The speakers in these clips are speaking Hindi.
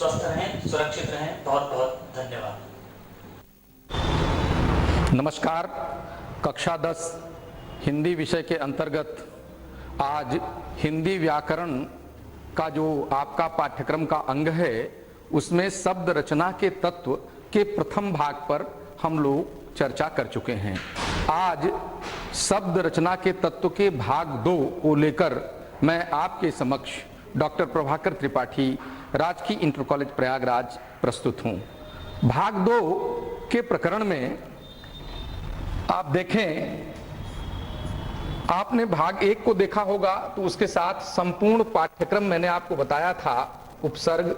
स्वस्थ रहें, सुरक्षित रहें। बहुत बहुत धन्यवाद। नमस्कार। कक्षा 10 हिंदी विषय के अंतर्गत आज हिंदी व्याकरण का जो आपका पाठ्यक्रम का अंग है उसमें शब्द रचना के तत्व के प्रथम भाग पर हम लोग चर्चा कर चुके हैं। आज शब्द रचना के तत्व के भाग 2 को लेकर मैं आपके समक्ष डॉक्टर प्रभाकर त्रिपाठी, राजकीय इंटर कॉलेज प्रयागराज प्रस्तुत हूँ। भाग 2 के प्रकरण में आप देखें, आपने भाग 1 को देखा होगा तो उसके साथ संपूर्ण पाठ्यक्रम मैंने आपको बताया था। उपसर्ग,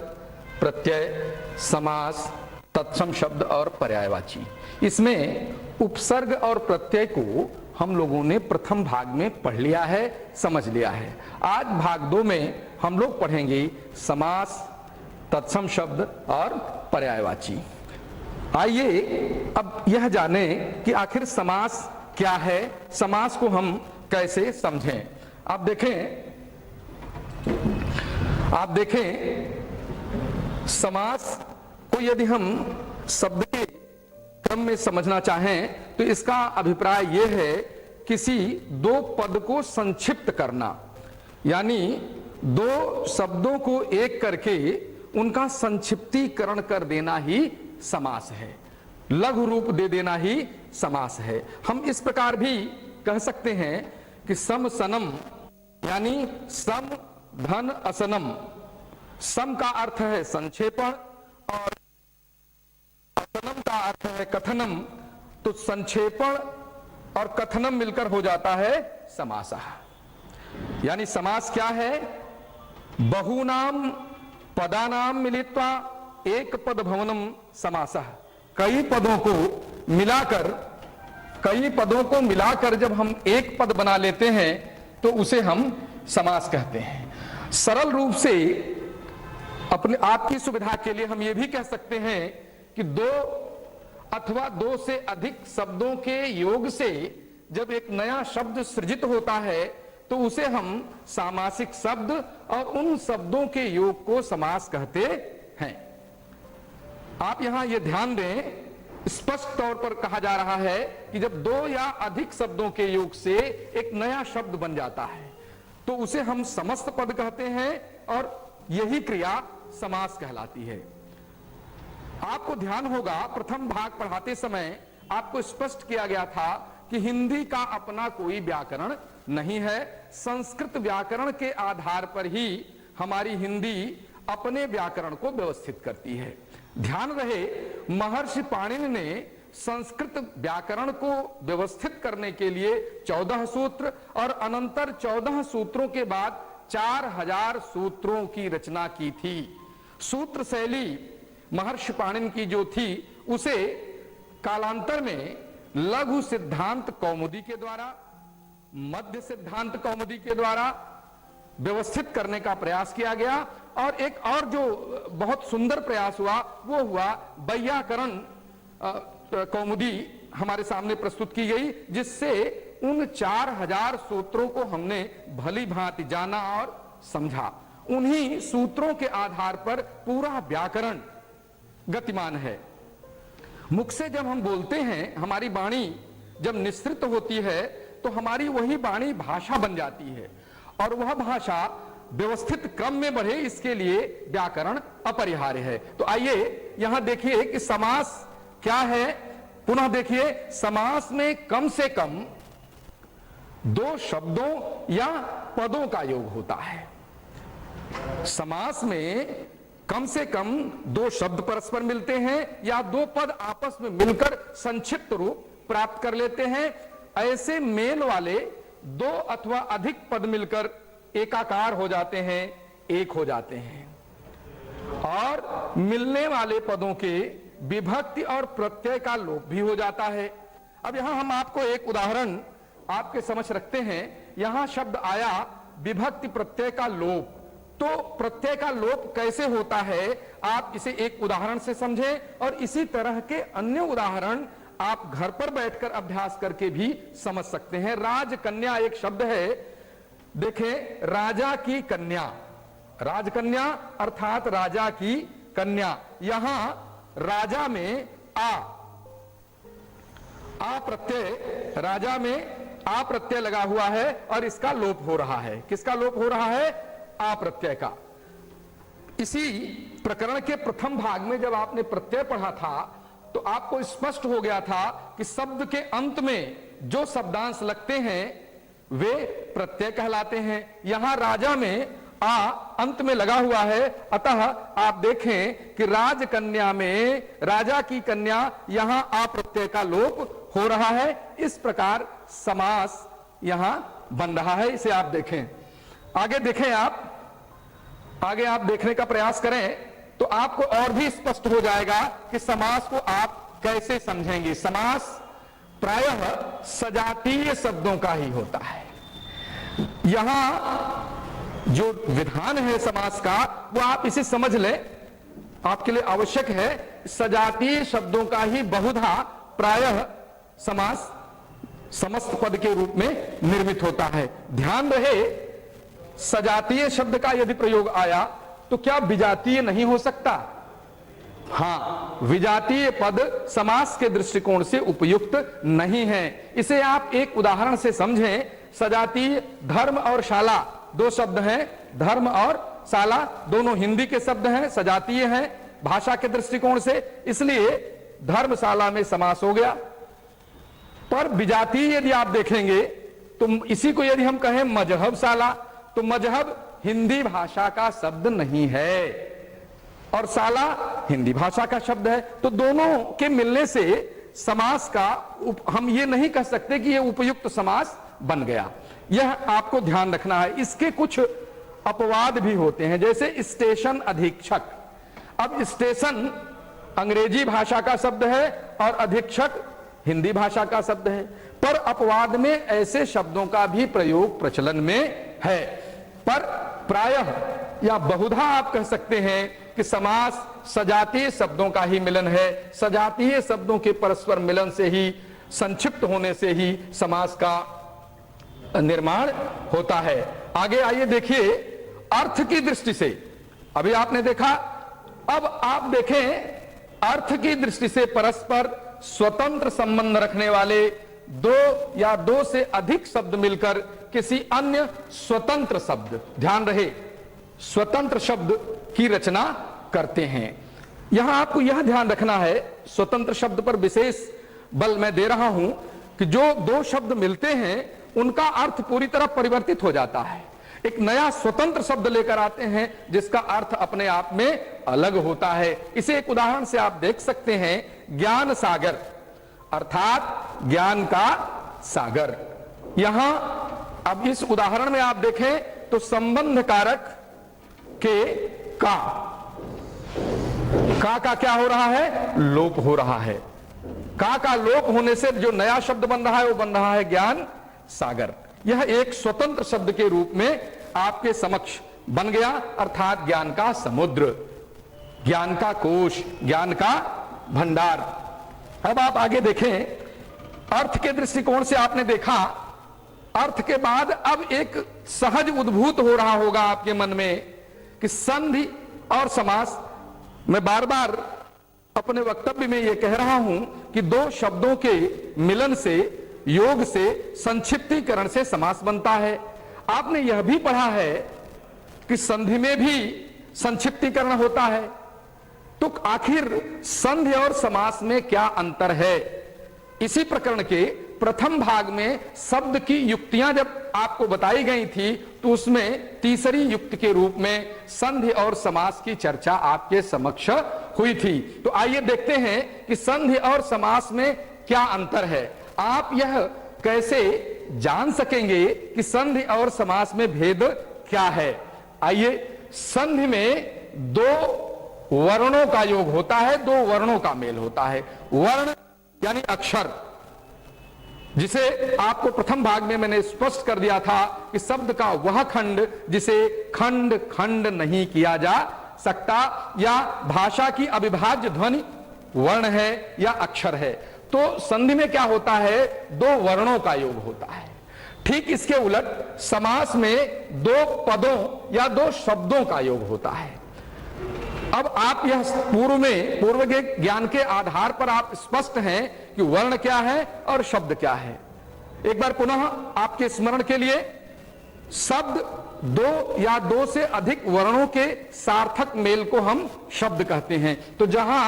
प्रत्यय, समास, तत्सम शब्द और पर्यायवाची। इसमें उपसर्ग और प्रत्यय को हम लोगों ने प्रथम भाग में पढ़ लिया है, समझ लिया है। आज भाग 2 में हम लोग पढ़ेंगे समास, तत्सम शब्द और पर्यायवाची। आइए अब यह जाने कि आखिर समास क्या है, समास को हम कैसे समझें। आप देखें समास को यदि हम शब्द के क्रम में समझना चाहें तो इसका अभिप्राय यह है किसी दो पद को संक्षिप्त करना, यानी दो शब्दों को एक करके उनका संक्षिप्तीकरण कर देना ही समास है, लघु रूप दे देना ही समास है। हम इस प्रकार भी कह सकते हैं कि सम सनम यानी सम धन असनम। सम का अर्थ है संक्षेपण और असनम का अर्थ है कथनम, तो संक्षेपण और कथनम मिलकर हो जाता है समासः। यानी समास क्या है? बहुनाम पदानाम मिलित्वा एक पद भवनम समासः। कई पदों को मिलाकर जब हम एक पद बना लेते हैं तो उसे हम समास कहते हैं। सरल रूप से अपने आपकी सुविधा के लिए हम यह भी कह सकते हैं कि दो अथवा दो से अधिक शब्दों के योग से जब एक नया शब्द सृजित होता है तो उसे हम सामासिक शब्द और उन शब्दों के योग को समास कहते हैं। आप यहां यह ध्यान दें, स्पष्ट तौर पर कहा जा रहा है कि जब दो या अधिक शब्दों के योग से एक नया शब्द बन जाता है तो उसे हम समस्त पद कहते हैं और यही क्रिया समास कहलाती है। आपको ध्यान होगा प्रथम भाग पढ़ाते समय आपको स्पष्ट किया गया था कि हिंदी का अपना कोई व्याकरण नहीं है। संस्कृत व्याकरण के आधार पर ही हमारी हिंदी अपने व्याकरण को व्यवस्थित करती है। ध्यान रहे, महर्षि पाणिनि ने संस्कृत व्याकरण को व्यवस्थित करने के लिए 14 सूत्र और अनंतर 14 सूत्रों के बाद 4000 सूत्रों की रचना की थी। सूत्र शैली महर्षि पाणिनि की जो थी उसे कालांतर में लघु सिद्धांत कौमुदी के द्वारा, मध्य सिद्धांत कौमुदी के द्वारा व्यवस्थित करने का प्रयास किया गया। और एक और जो बहुत सुंदर प्रयास हुआ वो हुआ वैयाकरण कौमुदी हमारे सामने प्रस्तुत की गई, जिससे उन 4000 सूत्रों को हमने भली भांति जाना और समझा। उन्हीं सूत्रों के आधार पर पूरा व्याकरण गतिमान है। मुख से जब हम बोलते हैं, हमारी वाणी जब निःसृत होती है तो हमारी वही वाणी भाषा बन जाती है और वह भाषा व्यवस्थित क्रम में बढ़े, इसके लिए व्याकरण अपरिहार्य है। तो आइए यहां देखिए कि समास क्या है। पुनः देखिए, समास में कम से कम दो शब्दों या पदों का योग होता है। समास में कम से कम दो शब्द परस्पर मिलते हैं या दो पद आपस में मिलकर संक्षिप्त रूप प्राप्त कर लेते हैं। ऐसे मेल वाले दो अथवा अधिक पद मिलकर एकाकार हो जाते हैं, एक हो जाते हैं। और मिलने वाले पदों के विभक्ति और प्रत्यय का लोप भी हो जाता है। अब यहां हम आपको एक उदाहरण आपके समक्ष रखते हैं। यहां शब्द आया विभक्ति प्रत्यय का लोप, तो प्रत्यय का लोप कैसे होता है आप इसे एक उदाहरण से समझें और इसी तरह के अन्य उदाहरण आप घर पर बैठकर अभ्यास करके भी समझ सकते हैं। राजकन्या एक शब्द है, देखें, राजा की कन्या, राजकन्या अर्थात राजा की कन्या, यहां राजा में आ प्रत्यय, राजा में आ प्रत्यय लगा हुआ है और इसका लोप हो रहा है। किसका लोप हो रहा है? आ प्रत्यय का। इसी प्रकरण के प्रथम भाग में जब आपने प्रत्यय पढ़ा था तो आपको स्पष्ट हो गया था कि शब्द के अंत में जो शब्दांश लगते हैं वे प्रत्यय कहलाते हैं। यहां राजा में आ अंत में लगा हुआ है, अतः आप देखें कि राजकन्या में राजा की कन्या, यहां आ प्रत्यय का लोप हो रहा है। इस प्रकार समास यहां बन रहा है। इसे आप देखें, आगे देखें, आगे आप देखने का प्रयास करें तो आपको और भी स्पष्ट हो जाएगा कि समास को आप कैसे समझेंगे। समास प्रायः सजातीय शब्दों का ही होता है। यहां जो विधान है समास का वो आप इसे समझ लें, आपके लिए आवश्यक है। सजातीय शब्दों का ही बहुधा प्रायः समास समस्त पद के रूप में निर्मित होता है। ध्यान रहे, सजातीय शब्द का यदि प्रयोग आया तो क्या विजातीय नहीं हो सकता? हां, विजातीय पद समास के दृष्टिकोण से उपयुक्त नहीं है। इसे आप एक उदाहरण से समझें। सजातीय धर्म और शाला दो शब्द हैं, धर्म और शाला दोनों हिंदी के शब्द हैं, सजातीय हैं भाषा के दृष्टिकोण से, इसलिए धर्मशाला में समास हो गया। पर विजातीय यदि आप देखेंगे तो इसी को यदि हम कहें मजहबशाला, तो मजहब हिंदी भाषा का शब्द नहीं है और शाला हिंदी भाषा का शब्द है। तो दोनों के मिलने से समास का हम ये नहीं कह सकते कि ये उपयुक्त समास बन गया। यह आपको ध्यान रखना है। इसके कुछ अपवाद भी होते हैं, जैसे स्टेशन अधीक्षक। अब स्टेशन अंग्रेजी भाषा का शब्द है और अधीक्षक हिंदी भाषा का शब्द है, पर अपवाद में ऐसे शब्दों का भी प्रयोग प्रचलन में है। पर प्रायः या बहुधा आप कह सकते हैं कि समास सजातीय शब्दों का ही मिलन है। सजातीय शब्दों के परस्पर मिलन से ही, संक्षिप्त होने से ही समास का निर्माण होता है। आगे आइए देखिए, अर्थ की दृष्टि से अभी आपने देखा, अब आप देखें अर्थ की दृष्टि से परस्पर स्वतंत्र संबंध रखने वाले दो या दो से अधिक शब्द मिलकर किसी अन्य स्वतंत्र शब्द, ध्यान रहे स्वतंत्र शब्द की रचना करते हैं। यहां आपको यह ध्यान रखना है, स्वतंत्र शब्द पर विशेष बल मैं दे रहा हूं कि जो दो शब्द मिलते हैं उनका अर्थ पूरी तरह परिवर्तित हो जाता है। एक नया स्वतंत्र शब्द लेकर आते हैं जिसका अर्थ अपने आप में अलग होता है। इसे एक उदाहरण से आप देख सकते हैं, ज्ञान सागर अर्थात ज्ञान का सागर। यहां अब इस उदाहरण में आप देखें तो संबंध कारक के का क्या हो रहा है? लोप हो रहा है। का लोप होने से जो नया शब्द बन रहा है वो बन रहा है ज्ञान सागर। यह एक स्वतंत्र शब्द के रूप में आपके समक्ष बन गया, अर्थात ज्ञान का समुद्र, ज्ञान का कोश, ज्ञान का भंडार। अब आप आगे देखें, अर्थ के दृष्टिकोण से आपने देखा, अर्थ के बाद अब एक सहज उद्भूत हो रहा होगा आपके मन में कि संधि और समास। मैं बार बार अपने वक्तव्य में यह कह रहा हूं कि दो शब्दों के मिलन से, योग से, संक्षिप्तीकरण से समास बनता है। आपने यह भी पढ़ा है कि संधि में भी संक्षिप्तीकरण होता है। तो आखिर संधि और समास में क्या अंतर है? इसी प्रकरण के प्रथम भाग में शब्द की युक्तियां जब आपको बताई गई थी तो उसमें तीसरी युक्ति के रूप में संधि और समास की चर्चा आपके समक्ष हुई थी। तो आइए देखते हैं कि संधि और समास में क्या अंतर है। आप यह कैसे जान सकेंगे कि संधि और समास में भेद क्या है? आइए, संधि में दो वर्णों का योग होता है, दो वर्णों का मेल होता है। वर्ण यानी अक्षर, जिसे आपको प्रथम भाग में मैंने स्पष्ट कर दिया था कि शब्द का वह खंड जिसे खंड खंड नहीं किया जा सकता, या भाषा की अविभाज्य ध्वनि वर्ण है या अक्षर है। तो संधि में क्या होता है? दो वर्णों का योग होता है। ठीक इसके उलट समास में दो पदों या दो शब्दों का योग होता है। अब आप यह पूर्व के ज्ञान के आधार पर आप स्पष्ट हैं कि वर्ण क्या है और शब्द क्या है। एक बार पुनः आपके स्मरण के लिए, शब्द दो या दो से अधिक वर्णों के सार्थक मेल को हम शब्द कहते हैं। तो जहां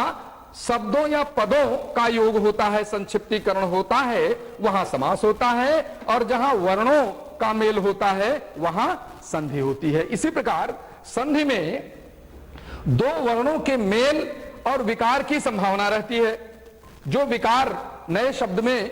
शब्दों या पदों का योग होता है, संक्षिप्तीकरण होता है, वहां समास होता है, और जहां वर्णों का मेल होता है वहां संधि होती है। इसी प्रकार संधि में दो वर्णों के मेल और विकार की संभावना रहती है। जो विकार नए शब्द में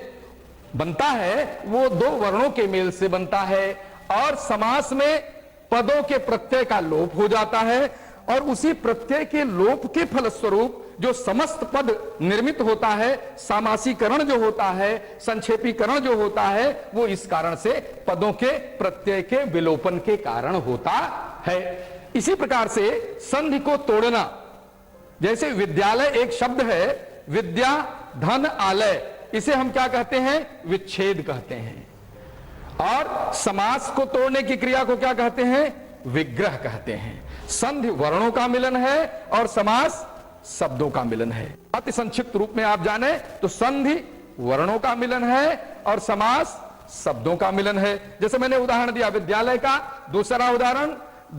बनता है वो दो वर्णों के मेल से बनता है, और समास में पदों के प्रत्यय का लोप हो जाता है, और उसी प्रत्यय के लोप के फलस्वरूप जो समस्त पद निर्मित होता है, सामासीकरण जो होता है, संक्षेपीकरण जो होता है, वो इस कारण से पदों के प्रत्यय के विलोपन के कारण होता है। इसी प्रकार से संधि को तोड़ना, जैसे विद्यालय एक शब्द है, विद्या धन आलय, इसे हम क्या कहते हैं? विच्छेद कहते हैं। और समास को तोड़ने की क्रिया को क्या कहते हैं? विग्रह कहते हैं। संधि वर्णों का मिलन है और समास शब्दों का मिलन है। अति संक्षिप्त रूप में आप जाने तो संधि वर्णों का मिलन है और समास शब्दों का मिलन है। जैसे मैंने उदाहरण दिया विद्यालय का, दूसरा उदाहरण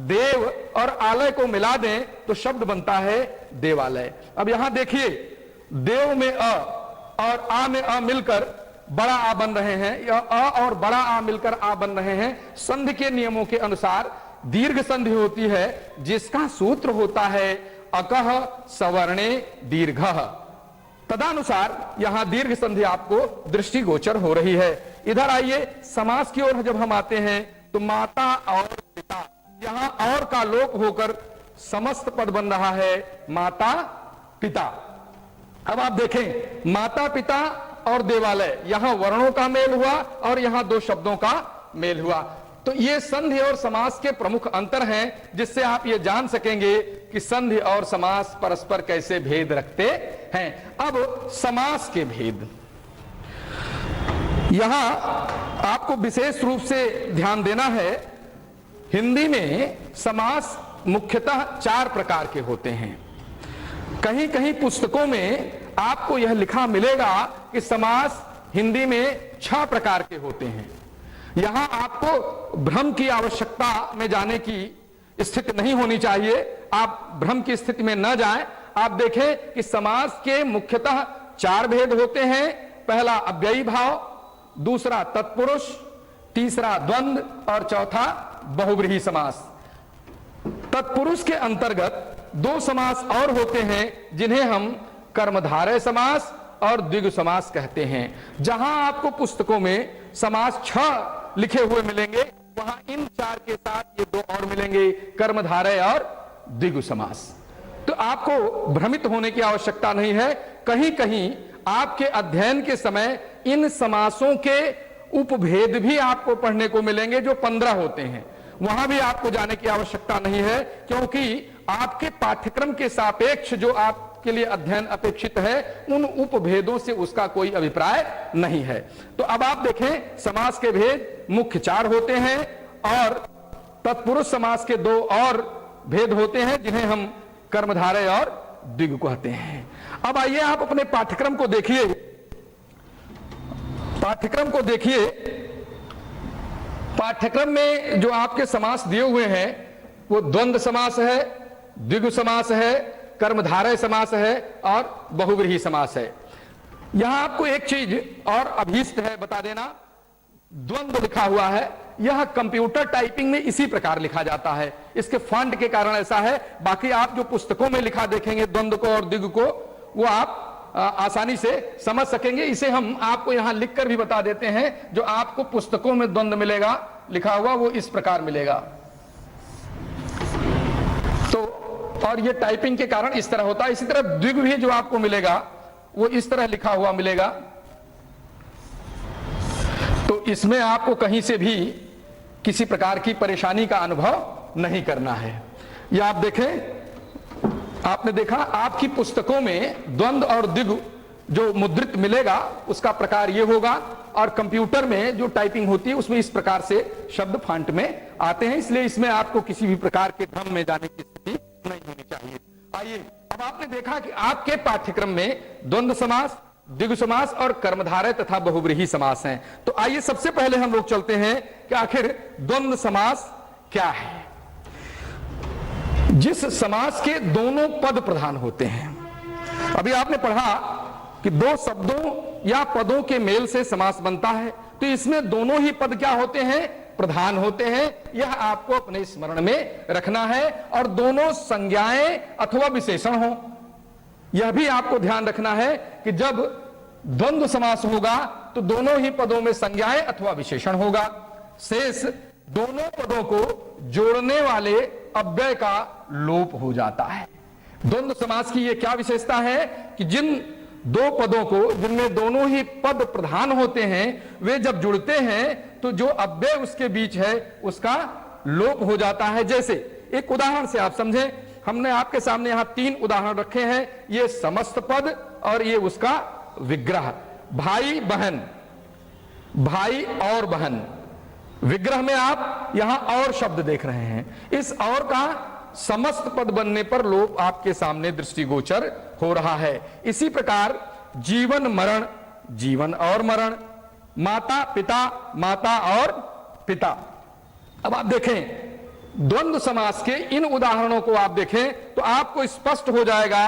देव और आलय को मिला दें तो शब्द बनता है देवालय। अब यहां देखिए, देव में अ और आ में अ मिलकर बड़ा आ बन रहे हैं, या अ और बड़ा आ मिलकर आ बन रहे हैं। संधि के नियमों के अनुसार दीर्घ संधि होती है, जिसका सूत्र होता है अकह सवर्णे दीर्घः। तदानुसार यहां दीर्घ संधि आपको दृष्टिगोचर हो रही है। इधर आइए, समास की ओर जब हम आते हैं तो माता और पिता, यहां और का लोप होकर समस्त पद बन रहा है माता पिता। अब आप देखें, माता पिता और देवालय, यहां वर्णों का मेल हुआ और यहां दो शब्दों का मेल हुआ। तो ये संधि और समास के प्रमुख अंतर हैं, जिससे आप ये जान सकेंगे कि संधि और समास परस्पर कैसे भेद रखते हैं। अब समास के भेद, यहां आपको विशेष रूप से ध्यान देना है। हिंदी में समास मुख्यतः 4 प्रकार के होते हैं। कहीं कहीं पुस्तकों में आपको यह लिखा मिलेगा कि समास हिंदी में 6 प्रकार के होते हैं। यहां आपको भ्रम की आवश्यकता में जाने की स्थिति नहीं होनी चाहिए। आप भ्रम की स्थिति में न जाएं। आप देखें कि समास के मुख्यतः 4 भेद होते हैं। पहला अव्ययी भाव, दूसरा तत्पुरुष, तीसरा द्वंद्व और चौथा बहुव्रीहि समास। तत्पुरुष के अंतर्गत 2 समास और होते हैं, जिन्हें हम कर्मधारय समास और द्विगु समास कहते हैं। जहां आपको पुस्तकों में समास 6 लिखे हुए मिलेंगे, वहां इन 4 के साथ ये 2 और मिलेंगे, कर्मधारय और द्विगु समास। तो आपको भ्रमित होने की आवश्यकता नहीं है। कहीं कहीं आपके अध्ययन के समय इन समासों के उपभेद भी आपको पढ़ने को मिलेंगे, जो 15 होते हैं। वहां भी आपको जाने की आवश्यकता नहीं है, क्योंकि आपके पाठ्यक्रम के सापेक्ष जो आपके लिए अध्ययन अपेक्षित है, उन उपभेदों से उसका कोई अभिप्राय नहीं है। तो अब आप देखें, समास के भेद मुख्य 4 होते हैं, और तत्पुरुष समास के 2 और भेद होते हैं, जिन्हें हम कर्मधारय और द्विगु कहते हैं। अब आइए आप अपने पाठ्यक्रम को देखिए। पाठ्यक्रम को देखिए, पाठ्यक्रम में जो आपके समास दिए हुए हैं वो द्वंद्व समास है, द्विगु समास है, कर्मधारय समास है और बहुव्रीहि समास है। यहां आपको एक चीज और अभीष्ट है बता देना, द्वंद्व लिखा हुआ है, यह कंप्यूटर टाइपिंग में इसी प्रकार लिखा जाता है। इसके फॉन्ट के कारण ऐसा है। बाकी आप जो पुस्तकों में लिखा देखेंगे द्वंद्व को और द्विगु को, वो आप आसानी से समझ सकेंगे। इसे हम आपको यहां लिखकर भी बता देते हैं। जो आपको पुस्तकों में द्वंद्व मिलेगा लिखा हुआ, वो इस प्रकार मिलेगा। तो और ये टाइपिंग के कारण इस तरह होता है। इसी तरह द्विगु भी जो आपको मिलेगा वो इस तरह लिखा हुआ मिलेगा। तो इसमें आपको कहीं से भी किसी प्रकार की परेशानी का अनुभव नहीं करना है। या आप देखें, आपने देखा आपकी पुस्तकों में द्वंद्व और द्विगु जो मुद्रित मिलेगा उसका प्रकार ये होगा, और कंप्यूटर में जो टाइपिंग होती है उसमें इस प्रकार से शब्द फॉन्ट में आते हैं। इसलिए इसमें आपको किसी भी प्रकार के भ्रम में जाने की स्थिति नहीं होनी चाहिए। आइए, अब आपने देखा कि आपके पाठ्यक्रम में द्वंद्व समास, द्विगु समास और कर्मधारय तथा बहुव्रीहि समास हैं। तो आइए सबसे पहले हम लोग चलते हैं कि आखिर द्वंद्व समास क्या है। जिस समास के दोनों पद प्रधान होते हैं। अभी आपने पढ़ा कि दो शब्दों या पदों के मेल से समास बनता है, तो इसमें दोनों ही पद क्या होते हैं, प्रधान होते हैं। यह आपको अपने स्मरण में रखना है, और दोनों संज्ञाएं अथवा विशेषण हो। यह भी आपको ध्यान रखना है कि जब द्वंद्व समास होगा तो दोनों ही पदों में संज्ञाएं अथवा विशेषण होगा। शेष दोनों पदों को जोड़ने वाले अव्यय का लोप हो जाता है। द्वंद्व समास की यह क्या विशेषता है कि जिन दो पदों को जिनमें दोनों ही पद प्रधान होते हैं, वे जब जुड़ते हैं तो जो अव्यय उसके बीच है उसका लोप हो जाता है। जैसे एक उदाहरण से आप समझें, हमने आपके सामने यहां 3 उदाहरण रखे हैं। ये समस्त पद और ये उसका विग्रह। भाई बहन, भाई और बहन, विग्रह में आप यहां और शब्द देख रहे हैं। इस और का समस्त पद बनने पर लोप आपके सामने दृष्टिगोचर हो रहा है। इसी प्रकार जीवन मरण, जीवन और मरण, माता पिता, माता और पिता। अब आप देखें द्वंद्व समास के इन उदाहरणों को आप देखें तो आपको स्पष्ट हो जाएगा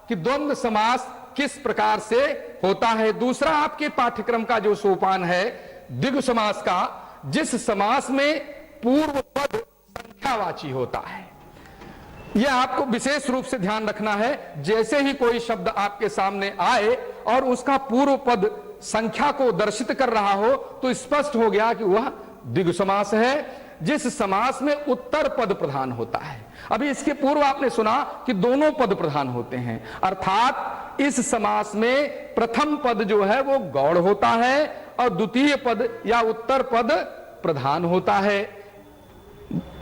कि द्वंद्व समास किस प्रकार से होता है। दूसरा आपके पाठ्यक्रम का जो सोपान है द्विगु समास का, जिस समास में पूर्व पद संख्यावाची होता है, यह आपको विशेष रूप से ध्यान रखना है। जैसे ही कोई शब्द आपके सामने आए और उसका पूर्व पद संख्या को दर्शित कर रहा हो तो स्पष्ट हो गया कि वह द्विगु समास है। जिस समास में उत्तर पद प्रधान होता है, अभी इसके पूर्व आपने सुना कि दोनों पद प्रधान होते हैं, अर्थात इस समास में प्रथम पद जो है वो गौड़ होता है और द्वितीय पद या उत्तर पद प्रधान होता है,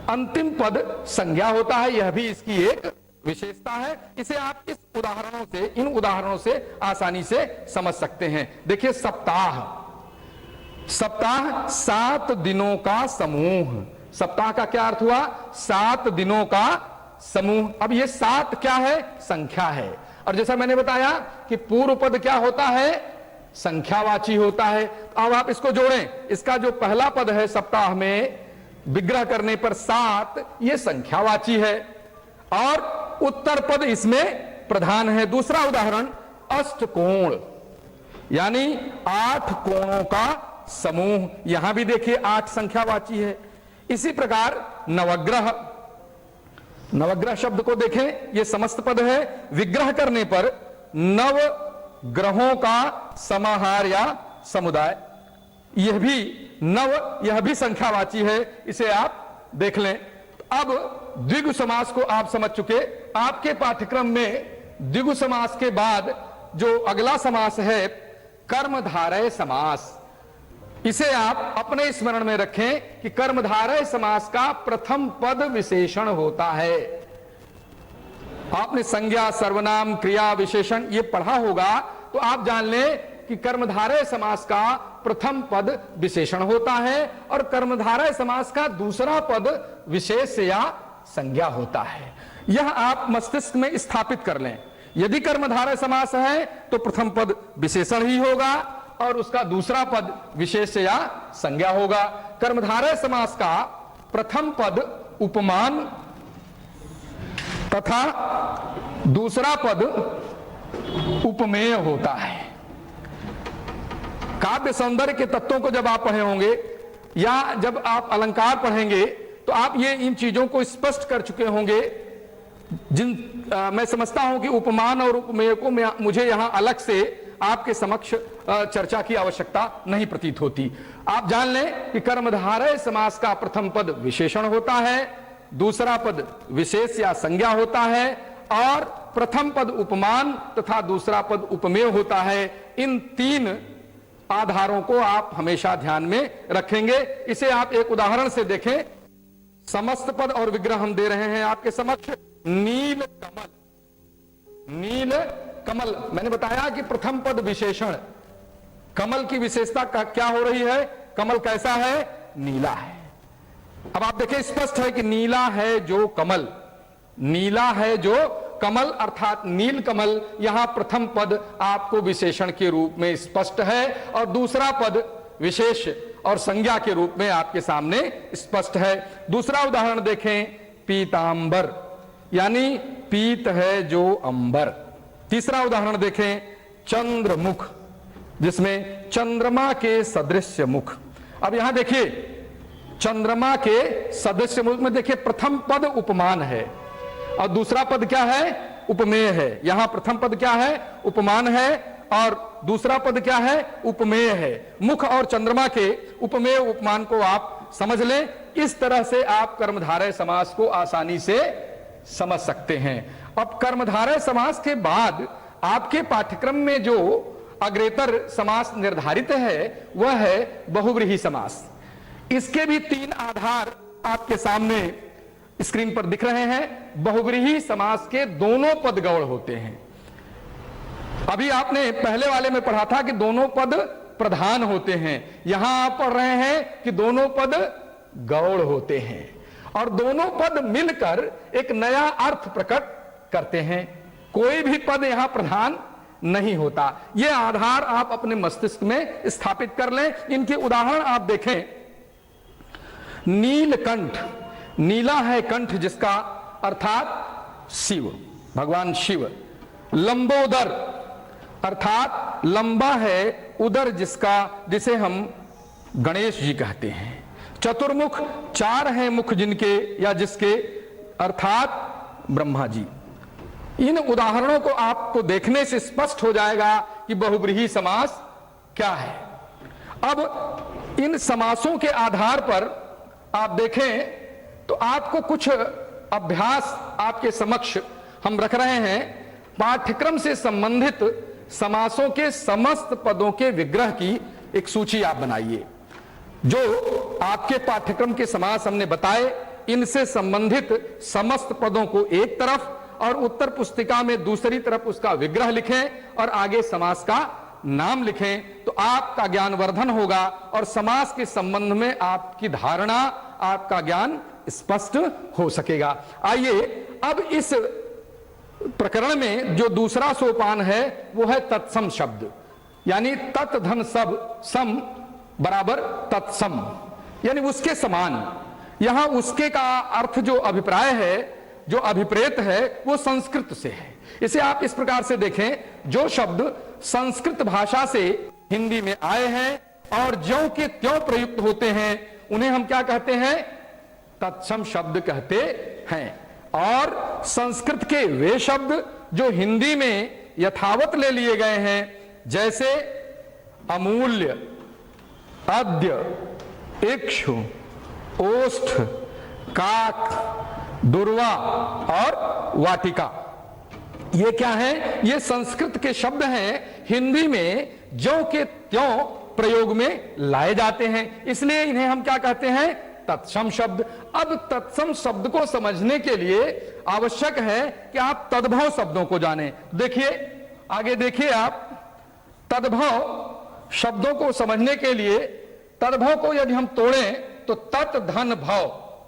अंतिम पद संज्ञा होता है। यह भी इसकी एक विशेषता है। इसे आप इस उदाहरणों से, इन उदाहरणों से आसानी से समझ सकते हैं। देखिए सप्ताह, सप्ताह 7 दिनों का समूह। सप्ताह का क्या अर्थ हुआ, 7 दिनों का समूह। अब ये 7 क्या है, संख्या है, और जैसा मैंने बताया कि पूर्व पद क्या होता है, संख्यावाची होता है। अब आप इसको जोड़ें, इसका जो पहला पद है सप्ताह में विग्रह करने पर 7, ये संख्यावाची है और उत्तर पद इसमें प्रधान है। दूसरा उदाहरण अष्टकोण, यानी 8 कोणों का समूह। यहां भी देखिए 8 संख्यावाची है। इसी प्रकार नवग्रह, नवग्रह शब्द को देखें, यह समस्त पद है। विग्रह करने पर नव ग्रहों का समाहार या समुदाय, यह भी नव, यह भी संख्यावाची है। इसे आप देख लें। अब द्विगु समास को आप समझ चुके। आपके पाठ्यक्रम में द्विगु समास के बाद जो अगला समास है कर्मधारय समास, इसे आप अपने स्मरण में रखें कि कर्मधारय समास का प्रथम पद विशेषण होता है। आपने संज्ञा, सर्वनाम, क्रिया, विशेषण ये पढ़ा होगा, तो आप जान लें कि कर्मधारय समास का प्रथम पद विशेषण होता है और कर्मधारय समास का दूसरा पद विशेष या संज्ञा होता है। यह आप मस्तिष्क में स्थापित कर लें। यदि कर्मधारय समास है तो प्रथम पद विशेषण ही होगा और उसका दूसरा पद विशेष या संज्ञा होगा। कर्मधारय समास का प्रथम पद उपमान तथा दूसरा पद उपमेय होता है। काव्य सौंदर्य के तत्वों को जब आप पढ़े होंगे या जब आप अलंकार पढ़ेंगे तो आप ये इन चीजों को स्पष्ट कर चुके होंगे। मैं समझता हूं कि उपमान और उपमेय को मुझे यहां अलग से आपके समक्ष चर्चा की आवश्यकता नहीं प्रतीत होती। आप जान लें कि कर्मधारय समास का प्रथम पद विशेषण होता है, दूसरा पद विशेष या संज्ञा होता है और प्रथम पद उपमान तथा दूसरा पद उपमेय होता है। इन 3 आधारों को आप हमेशा ध्यान में रखेंगे। इसे आप एक उदाहरण से देखें। समस्त पद और विग्रह हम दे रहे हैं आपके समक्ष। नील कमल, नील कमल, मैंने बताया कि प्रथम पद विशेषण। कमल की विशेषता क्या हो रही है, कमल कैसा है, नीला है। अब आप देखें स्पष्ट है कि नीला है जो कमल, नीला है जो कमल अर्थात नील कमल, यहां प्रथम पद आपको विशेषण के रूप में स्पष्ट है और दूसरा पद विशेष और संज्ञा के रूप में आपके सामने स्पष्ट है। दूसरा उदाहरण देखें, पीतांबर यानी पीत है जो अंबर। तीसरा उदाहरण देखें, चंद्रमुख जिसमें चंद्रमा के सदृश मुख। अब यहां देखिए चंद्रमा के सदृश मुख में देखिए प्रथम पद उपमान है और दूसरा पद क्या है, उपमेय है। यहां प्रथम पद क्या है, उपमान है और दूसरा पद क्या है, उपमेय है। मुख और चंद्रमा के उपमेय उपमान को आप समझ लें, इस तरह से आप कर्मधारय समास को आसानी से समझ सकते हैं। अब कर्मधारय समास के बाद आपके पाठ्यक्रम में जो अग्रेतर समास निर्धारित है वह है बहुव्रीहि समास। इसके भी 3 आधार आपके सामने स्क्रीन पर दिख रहे हैं। बहुव्रीहि समास के दोनों पद गौड़ होते हैं। अभी आपने पहले वाले में पढ़ा था कि दोनों पद प्रधान होते हैं, यहां आप पढ़ रहे हैं कि दोनों पद गौड़ होते हैं और दोनों पद मिलकर एक नया अर्थ प्रकट करते हैं। कोई भी पद यहां प्रधान नहीं होता। यह आधार आप अपने मस्तिष्क में स्थापित कर लें। इनके उदाहरण आप देखें, नीलकंठ, नीला है कंठ जिसका अर्थात शिव, भगवान शिव। लंबोदर अर्थात लंबा है उदर जिसका, जिसे हम गणेश जी कहते हैं। चतुर्मुख, 4 हैं मुख जिनके या जिसके, अर्थात ब्रह्मा जी। इन उदाहरणों को आपको देखने से स्पष्ट हो जाएगा कि बहुव्रीहि समास क्या है। अब इन समासों के आधार पर आप देखें तो आपको कुछ अभ्यास आपके समक्ष हम रख रहे हैं। पाठ्यक्रम से संबंधित समासों के समस्त पदों के विग्रह की एक सूची आप बनाइए। जो आपके पाठ्यक्रम के समास हमने बताए, इनसे संबंधित समस्त पदों को एक तरफ और उत्तर पुस्तिका में दूसरी तरफ उसका विग्रह लिखें और आगे समास का नाम लिखें, तो आपका ज्ञानवर्धन होगा और समास के संबंध में आपकी धारणा, आपका ज्ञान स्पष्ट हो सकेगा। आइए अब इस प्रकरण में जो दूसरा सोपान है वो है तत्सम शब्द, यानी तत् धन सब सम बराबर तत्सम, यानी उसके समान। यहां उसके का अर्थ जो अभिप्राय है, जो अभिप्रेत है, वो संस्कृत से है। इसे आप इस प्रकार से देखें, जो शब्द संस्कृत भाषा से हिंदी में आए हैं और ज्यों के त्यों प्रयुक्त होते हैं उन्हें हम क्या कहते हैं, तत्सम शब्द कहते हैं। और संस्कृत के वे शब्द जो हिंदी में यथावत ले लिए गए हैं, जैसे अमूल्य, अद्य, इक्षु, ओष्ठ, काक, दुर्वा और वाटिका, ये क्या है, ये संस्कृत के शब्द हैं, हिंदी में ज्यों के त्यों प्रयोग में लाए जाते हैं, इसलिए इन्हें हम क्या कहते हैं, तत्सम शब्द। अब तत्सम शब्द को समझने के लिए आवश्यक है कि आप तद्भव शब्दों को जानें। देखिए आगे देखिए आप, तद्भव शब्दों को समझने के लिए तद्भव को यदि हम तोड़ें तो तत् धन भव,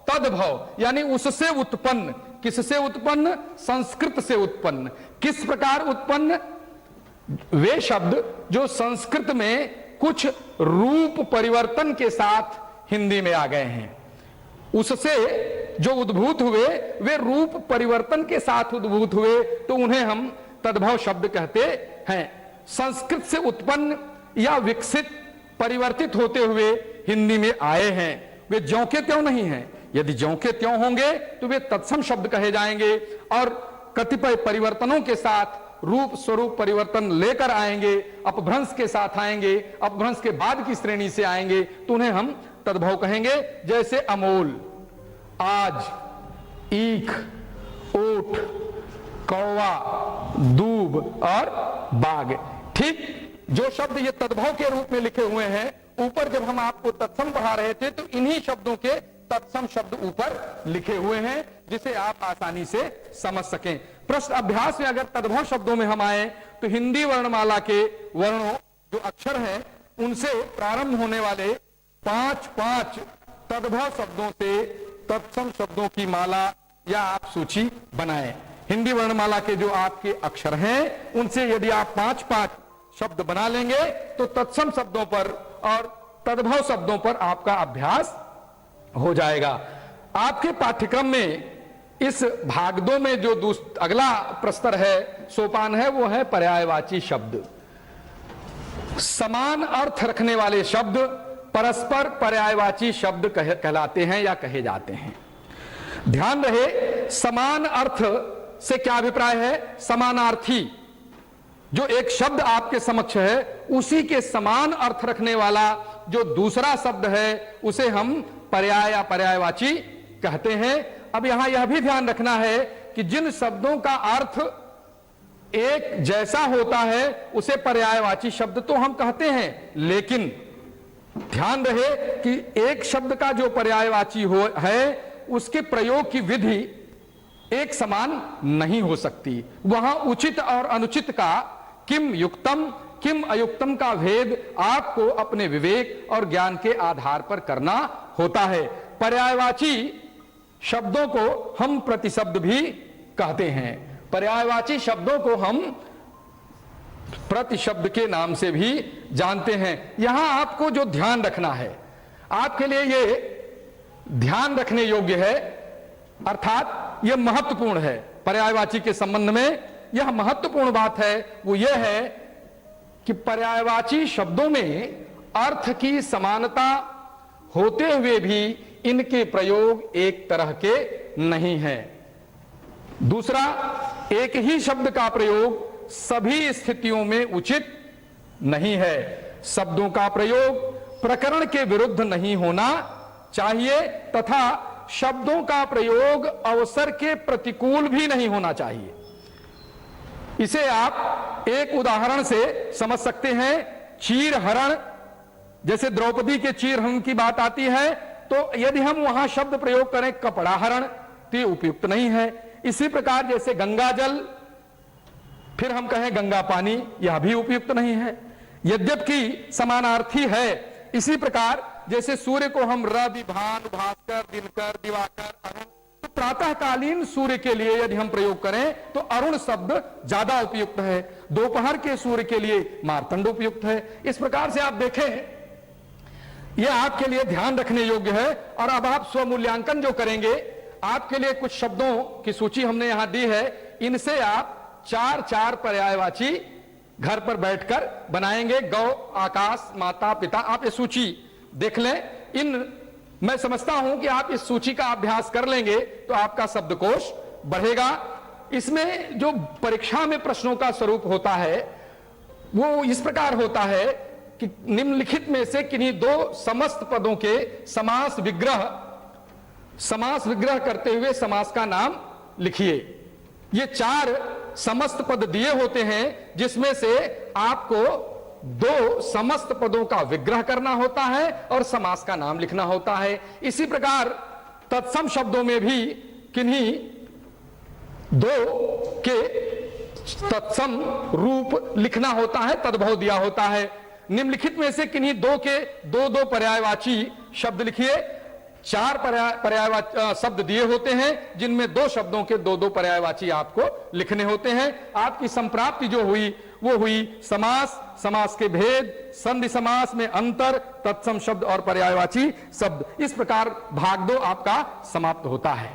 तद्भव यानी उससे उत्पन्न। किससे उत्पन्न, संस्कृत से उत्पन्न। किस प्रकार उत्पन्न, वे शब्द जो संस्कृत में कुछ रूप परिवर्तन के साथ हिंदी में आ गए हैं, उससे जो उद्भूत हुए, वे रूप परिवर्तन के साथ उद्भूत हुए, तो उन्हें हम तद्भव शब्द कहते हैं। संस्कृत से उत्पन्न या विकसित, परिवर्तित होते हुए हिंदी में आए हैं, वे ज्यों के त्यों नहीं हैं। यदि ज्यों के त्यों होंगे तो वे तत्सम शब्द कहे जाएंगे और कतिपय परिवर्तनों के साथ रूप स्वरूप परिवर्तन लेकर आएंगे, अपभ्रंश के साथ आएंगे, अपभ्रंश के बाद की श्रेणी से आएंगे, तो उन्हें हम तद्भव कहेंगे। जैसे अमोल, आज, ईख, ओठ, कौवा, दूब और बाग। ठीक जो शब्द ये तद्भव के रूप में लिखे हुए हैं, ऊपर जब हम आपको तत्सम पढ़ा रहे थे तो इन्हीं शब्दों के तत्सम शब्द ऊपर लिखे हुए हैं, जिसे आप आसानी से समझ सकें। प्रश्न अभ्यास में अगर तद्भव शब्दों में हम आए तो हिंदी वर्णमाला के वर्णों जो अक्षर हैं उनसे प्रारंभ होने वाले 5 तद्भव शब्दों से तत्सम शब्दों की माला या आप सूची बनाएं। हिंदी वर्णमाला के जो आपके अक्षर हैं उनसे यदि आप 5-5 शब्द बना लेंगे तो तत्सम शब्दों पर और तद्भव शब्दों पर आपका अभ्यास हो जाएगा। आपके पाठ्यक्रम में इस भाग 2 में जो अगला प्रस्तर है, सोपान है, वो है पर्यायवाची शब्द। समान अर्थ रखने वाले शब्द परस्पर पर्यायवाची शब्द कहलाते हैं या कहे जाते हैं। ध्यान रहे, समान अर्थ से क्या अभिप्राय है? समानार्थी जो एक शब्द आपके समक्ष है उसी के समान अर्थ रखने वाला जो दूसरा शब्द है उसे हम पर्याय या पर्यायवाची कहते हैं। अब यहां यह भी ध्यान रखना है कि जिन शब्दों का अर्थ एक जैसा होता है उसे पर्यायवाची शब्द तो हम कहते हैं, लेकिन ध्यान रहे कि एक शब्द का जो पर्यायवाची है उसके प्रयोग की विधि एक समान नहीं हो सकती। वहां उचित और अनुचित का, किम युक्तम किम अयुक्तम का भेद आपको अपने विवेक और ज्ञान के आधार पर करना होता है। पर्यायवाची शब्दों को हम प्रतिशब्द भी कहते हैं। पर्यायवाची शब्दों को हम प्रतिशब्द के नाम से भी जानते हैं। यहां आपको जो ध्यान रखना है, आपके लिए यह ध्यान रखने योग्य है, अर्थात यह महत्वपूर्ण है। पर्यायवाची के संबंध में यह महत्वपूर्ण बात है, वो यह है कि पर्यायवाची शब्दों में अर्थ की समानता होते हुए भी इनके प्रयोग एक तरह के नहीं है। दूसरा, एक ही शब्द का प्रयोग सभी स्थितियों में उचित नहीं है। शब्दों का प्रयोग प्रकरण के विरुद्ध नहीं होना चाहिए तथा शब्दों का प्रयोग अवसर के प्रतिकूल भी नहीं होना चाहिए। इसे आप एक उदाहरण से समझ सकते हैं। चीर हरण, जैसे द्रौपदी के चीर हरण की बात आती है तो यदि हम वहां शब्द प्रयोग करें कपड़ा हरण तो ये उपयुक्त नहीं है। इसी प्रकार जैसे गंगा जल, फिर हम कहें गंगा पानी, यह भी उपयुक्त नहीं है, यद्यपि समानार्थी है। इसी प्रकार जैसे सूर्य को हम रवि, भानु, भास्कर, दिनकर, दिवाकर, अरुण, तो प्रातःकालीन सूर्य के लिए यदि हम प्रयोग करें तो अरुण शब्द ज्यादा उपयुक्त है। दोपहर के सूर्य के लिए मार्तंड उपयुक्त है। इस प्रकार से आप देखें, यह आपके लिए ध्यान रखने योग्य है। और अब आप स्वमूल्यांकन जो करेंगे, आपके लिए कुछ शब्दों की सूची हमने यहां दी है, इनसे आप 4-4 पर्यायवाची घर पर बैठकर बनाएंगे। गौ, आकाश, माता, पिता, आप ये सूची देख लें। मैं समझता हूं कि आप इस सूची का अभ्यास कर लेंगे तो आपका शब्दकोश बढ़ेगा। इसमें जो परीक्षा में प्रश्नों का स्वरूप होता है वो इस प्रकार होता है कि निम्नलिखित में से किन्हीं 2 समस्त पदों के समास विग्रह करते हुए समास का नाम लिखिए। ये 4 समस्त पद दिए होते हैं जिसमें से आपको 2 समस्त पदों का विग्रह करना होता है और समास का नाम लिखना होता है। इसी प्रकार तत्सम शब्दों में भी किन्हीं 2 के तत्सम रूप लिखना होता है, तद्भव दिया होता है। निम्नलिखित में से किन्हीं 2 के 2-2 पर्यायवाची शब्द लिखिए। 4 पर्यायवाची शब्द दिए होते हैं जिनमें 2 शब्दों के 2-2 पर्यायवाची आपको लिखने होते हैं। आपकी संप्राप्ति जो हुई वो हुई समास, समास के भेद, संधि समास में अंतर, तत्सम शब्द और पर्यायवाची शब्द। इस प्रकार भाग 2 आपका समाप्त होता है।